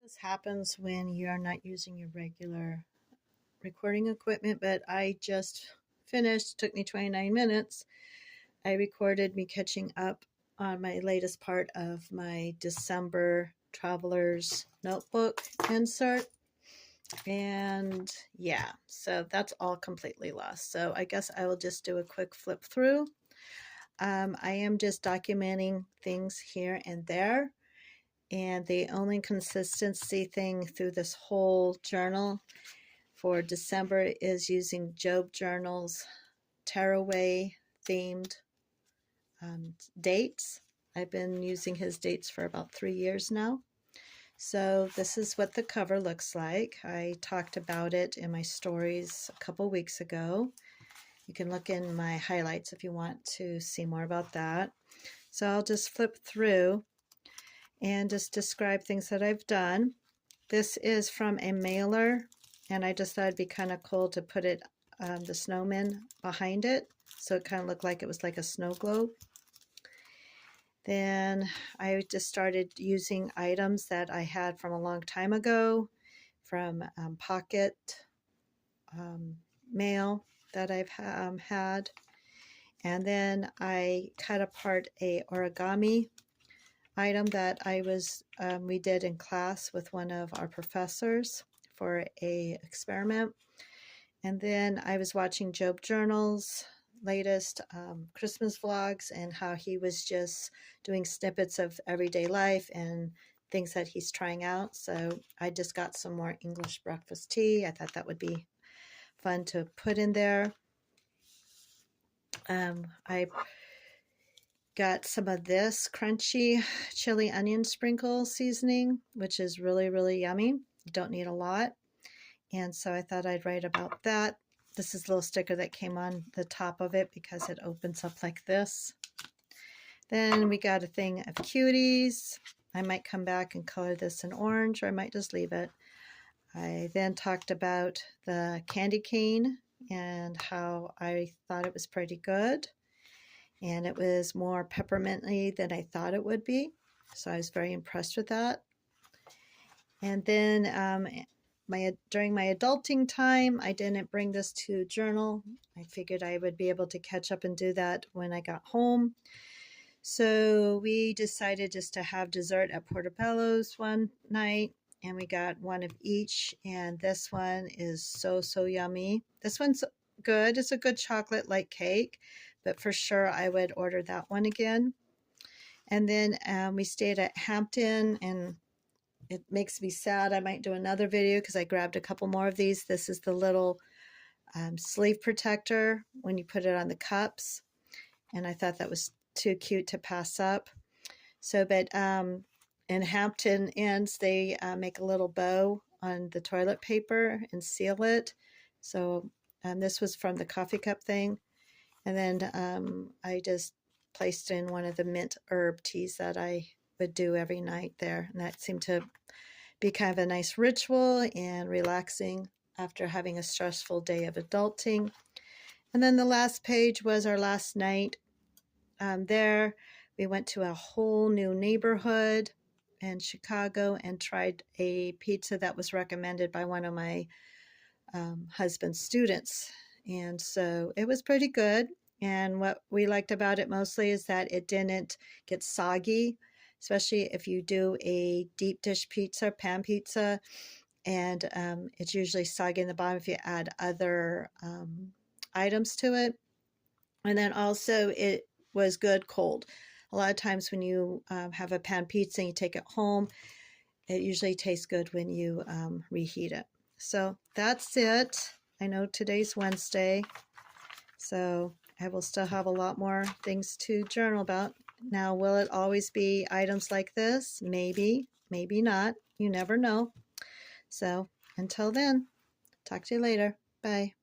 This happens when you're not using your regular recording equipment, but I just finished. Took me 29 minutes. I recorded me catching up on my latest part of my December Traveler's Notebook insert. And yeah, so that's all completely lost. So I guess I will just do a quick flip through. I am just documenting things here and there. And the only consistency thing through this whole journal for December is using Job Journal's tearaway themed dates. I've been using his dates for about 3 years now. So this is what the cover looks like. I talked about it in my stories a couple weeks ago. You can look in my highlights if you want to see more about that. So I'll just flip through and just describe things that I've done. This is from a mailer, and I just thought it'd be kind of cool to put it, the snowman behind it, so it kind of looked like it was like a snow globe. Then I just started using items that I had from a long time ago, from pocket mail that I've had. And then I cut apart a origami item that we did in class with one of our professors for a experiment. And then I was watching Job Journal's latest Christmas vlogs and how he was just doing snippets of everyday life and things that he's trying out. So I just got some more English breakfast tea. I thought that would be fun to put in there. I got some of this crunchy chili onion sprinkle seasoning, which is really, really yummy. You don't need a lot. And so I thought I'd write about that. This is a little sticker that came on the top of it because it opens up like this. Then we got a thing of cuties. I might come back and color this in orange, or I might just leave it. I then talked about the candy cane and how I thought it was pretty good. And it was more pepperminty than I thought it would be. So I was very impressed with that. And then during my adulting time, I didn't bring this to journal. I figured I would be able to catch up and do that when I got home. So we decided just to have dessert at Portobello's one night, and we got one of each. And this one is so, so yummy. This one's good. It's a good chocolate-like cake, but for sure I would order that one again. And then we stayed at Hampton, and it makes me sad. I might do another video because I grabbed a couple more of these. This is the little sleeve protector when you put it on the cups, and I thought that was too cute to pass up. So, but in Hampton Inns, they make a little bow on the toilet paper and seal it. So this was from the coffee cup thing. And then I just placed in one of the mint herb teas that I would do every night there. And that seemed to be kind of a nice ritual and relaxing after having a stressful day of adulting. And then the last page was our last night there. We went to a whole new neighborhood in Chicago and tried a pizza that was recommended by one of my husband's students. And so it was pretty good. And what we liked about it mostly is that it didn't get soggy, especially if you do a deep dish pizza, pan pizza, and it's usually soggy in the bottom if you add other items to it. And then also it was good cold. A lot of times when you have a pan pizza and you take it home, it usually tastes good when you reheat it. So that's it. I know today's Wednesday, so I will still have a lot more things to journal about. Now, will it always be items like this? Maybe, maybe not. You never know. So until then, talk to you later. Bye.